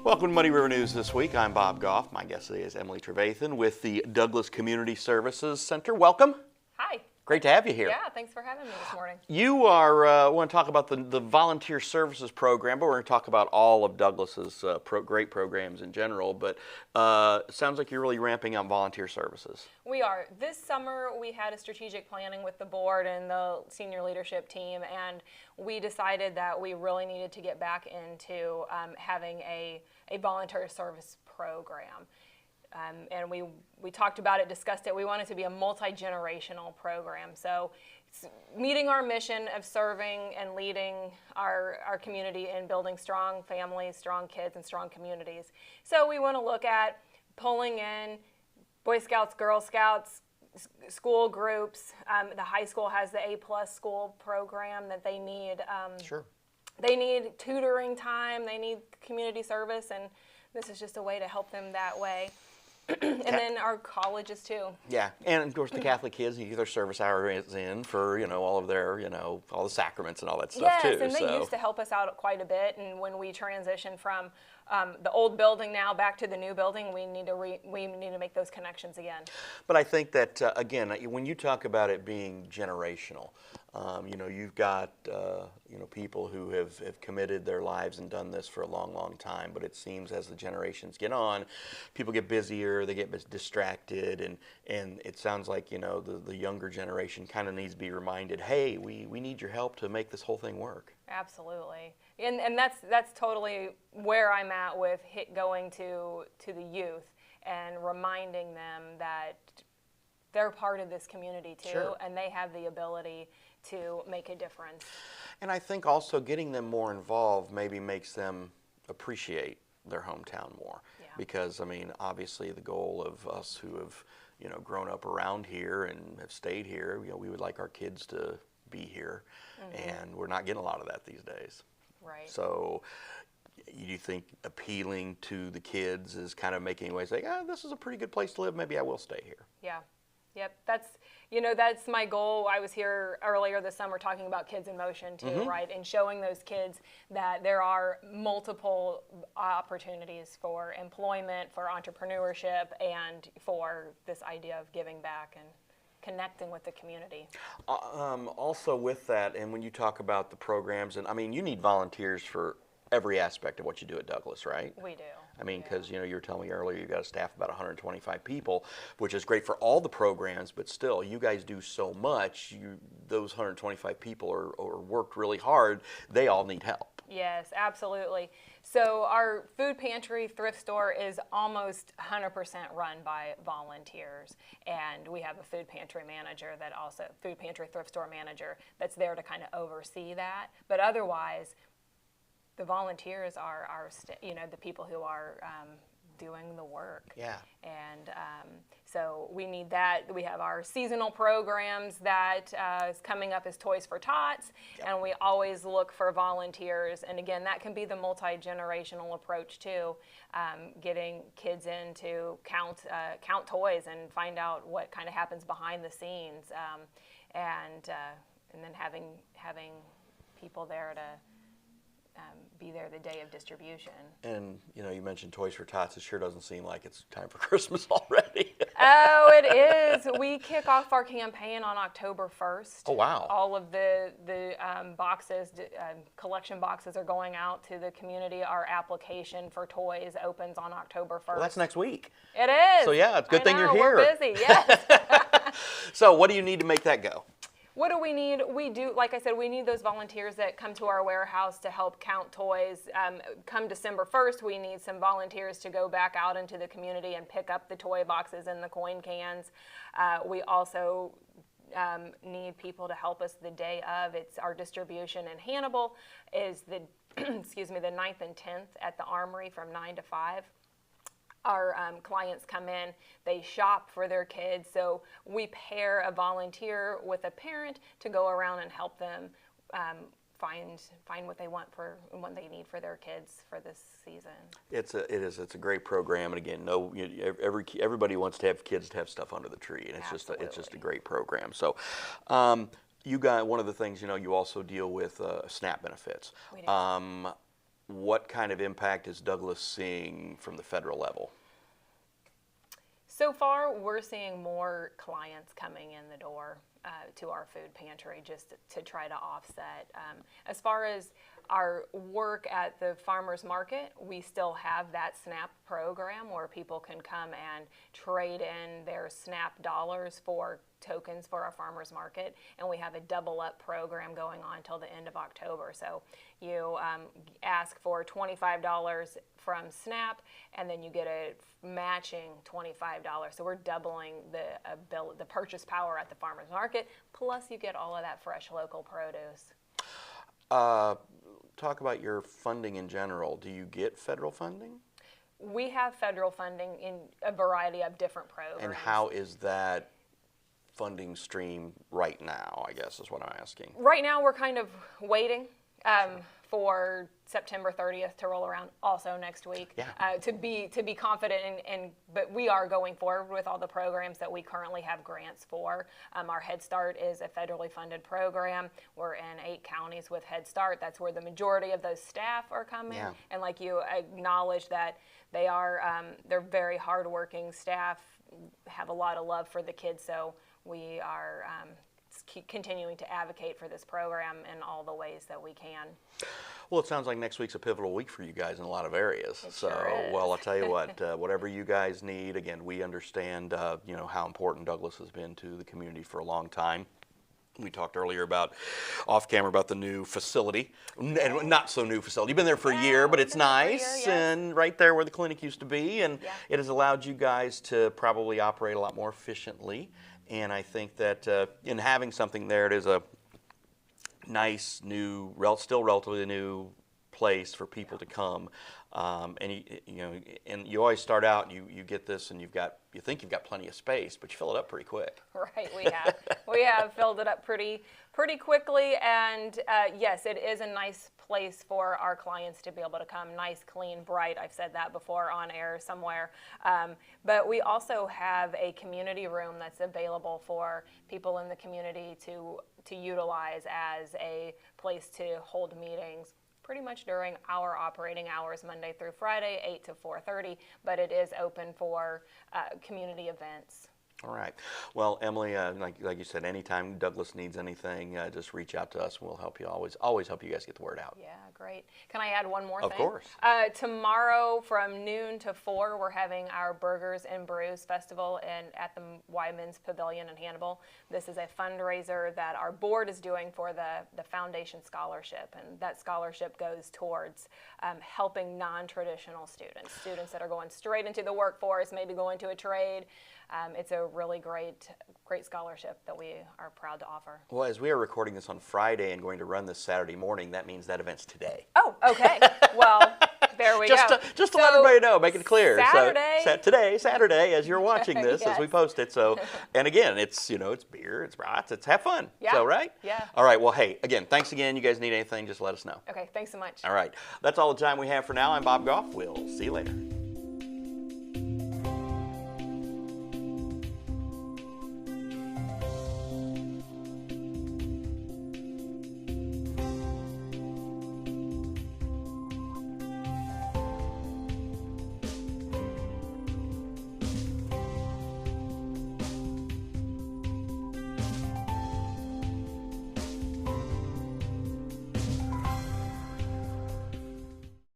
Welcome to Muddy River News this week. I'm Bob Goff. My guest today is Emily Trevathen with the Douglas Community Services Center. Welcome. Hi. Great to have you here. Yeah, thanks for having me this morning. You are, we want to talk about the Volunteer Services Program, but we're going to talk about all of Douglas's great programs in general, but it sounds like you're really ramping up volunteer services. We are. This summer we had a strategic planning with the board and the senior leadership team, and we decided that we really needed to get back into having a volunteer service program. And we talked about it, discussed it. We want it to be a multi-generational program. So meeting our mission of serving and leading our community in building strong families, strong kids, and strong communities. So we want to look at pulling in Boy Scouts, Girl Scouts, school groups. The high school has the A+ school program that they need. Sure. They need tutoring time. They need community service, and this is just a way to help them that way. And then our colleges too. Yeah, and of course the Catholic kids need their service hours in for all of their all the sacraments and all that stuff too. Yes, and they used to help us out quite a bit. And when we transitioned from the old building now back to the new building, we need to make those connections again. But I think that again, when you talk about it being generational, you've got people who have committed their lives and done this for a long, long time. But it seems as the generations get on, people get busier, they get distracted, and it sounds like the younger generation kind of needs to be reminded, hey, we need your help to make this whole thing work. Absolutely, and that's totally where I'm at with going to the youth and reminding them that they're part of this community too, Sure. And they have the ability to make a difference. And I think also getting them more involved maybe makes them appreciate their hometown more. Yeah. Because, obviously the goal of us who have, grown up around here and have stayed here, we would like our kids to be here. Mm-hmm. And we're not getting a lot of that these days. Right. So you think appealing to the kids is kind of making ways like, this is a pretty good place to live, maybe I will stay here. Yeah. Yep, that's my goal. I was here earlier this summer talking about Kids in Motion too, mm-hmm. right? And showing those kids that there are multiple opportunities for employment, for entrepreneurship, and for this idea of giving back and connecting with the community. Also with that, and when you talk about the programs, and you need volunteers for every aspect of what you do at Douglas, right? We do. Because you were telling me earlier you got a staff of about 125 people, which is great for all the programs, but still, you guys do so much. Those 125 people are worked really hard. They all need help. Yes, absolutely. So our food pantry thrift store is almost 100% run by volunteers, and we have a food pantry thrift store manager that's there to kind of oversee that. But otherwise, the volunteers are the people who are doing the work. Yeah. And so we need that. We have our seasonal programs that is coming up as Toys for Tots, yep. And we always look for volunteers. And again, that can be the multi-generational approach too, getting kids in to count toys and find out what kind of happens behind the scenes, and then having people there to be there the day of distribution. And you mentioned Toys for Tots. It sure doesn't seem like it's time for Christmas already. Oh, it is. We kick off our campaign on October 1st. Oh, wow. All of the boxes, collection boxes are going out to the community. Our application for toys opens on October 1st. Well, that's next week. It is. So yeah, it's a good thing you're here. We're busy, yes. So what do you need to make that go? What do we need? We do, like I said, we need those volunteers that come to our warehouse to help count toys. Come December 1st, we need some volunteers to go back out into the community and pick up the toy boxes and the coin cans. We also need people to help us the day of. It's our distribution in Hannibal is the, the 9th and 10th at the Armory from 9 to 5. Our clients come in, they shop for their kids, so we pair a volunteer with a parent to go around and help them find what they want for what they need for their kids for this season. It's a great program, and again, everybody wants to have kids to have stuff under the tree, and it's just a great program. So. You got one of the things, you also deal with SNAP benefits. We do. what kind of impact is Douglas seeing from the federal level? So far, we're seeing more clients coming in the door to our food pantry just to try to offset. As far as our work at the farmers market, we still have that SNAP program where people can come and trade in their SNAP dollars for tokens for our farmers market, and we have a double up program going on until the end of October. So you ask for $25 from SNAP, and then you get a matching $25. So we're doubling the purchase power at the farmers market, plus you get all of that fresh local produce. Talk about your funding in general. Do you get federal funding? We have federal funding in a variety of different programs. And how is that funding stream right now, I guess is what I'm asking. Right now we're kind of waiting for September 30th to roll around, also next week, to be confident but we are going forward with all the programs that we currently have grants for. Our Head Start is a federally funded program. We're in 8 counties with Head Start. That's where the majority of those staff are coming. Yeah. And like you acknowledge that they're very hardworking staff, have a lot of love for the kids, so we are continuing to advocate for this program in all the ways that we can. Well, it sounds like next week's a pivotal week for you guys in a lot of areas. It So, sure is. well, I'll tell you what, whatever you guys need, again, we understand, how important Douglas has been to the community for a long time. We talked earlier off camera about the new facility, and not so new facility. You've been there for a year, but it's nice, and right there where the clinic used to be, and it has allowed you guys to probably operate a lot more efficiently. And I think that in having something there, it is a nice, new, still relatively new place for people to come. And you always start out, you get this, and you think you've got plenty of space, but you fill it up pretty quick. Right, we have filled it up pretty quickly, and yes, it is a nice place for our clients to be able to come. Nice, clean, bright. I've said that before on air somewhere. But we also have a community room that's available for people in the community to utilize as a place to hold meetings pretty much during our operating hours, Monday through Friday, 8 to 4:30, but it is open for community events. All right. Well, Emily, like you said, anytime Douglas needs anything, just reach out to us and we'll help you. Always help you guys get the word out. Yeah, great. Can I add one more thing? Of course. Tomorrow from noon to 4, we're having our Burgers and Brews Festival at the Wyman's Pavilion in Hannibal. This is a fundraiser that our board is doing for the Foundation Scholarship, and that scholarship goes towards helping non-traditional students that are going straight into the workforce, maybe going to a trade. It's a really great scholarship that we are proud to offer. Well, as we are recording this on Friday and going to run this Saturday morning, that means that event's today. Oh, okay. Well, there we go. Just to let everybody know, make it clear. Saturday. Saturday, as you're watching this, Yes. as we post it. So, and again, it's beer, it's brats, it's have fun. Yeah. So, right? Yeah. All right. Well, hey, again, thanks again. You guys need anything, just let us know. Okay. Thanks so much. All right. That's all the time we have for now. I'm Bob Goff. We'll see you later.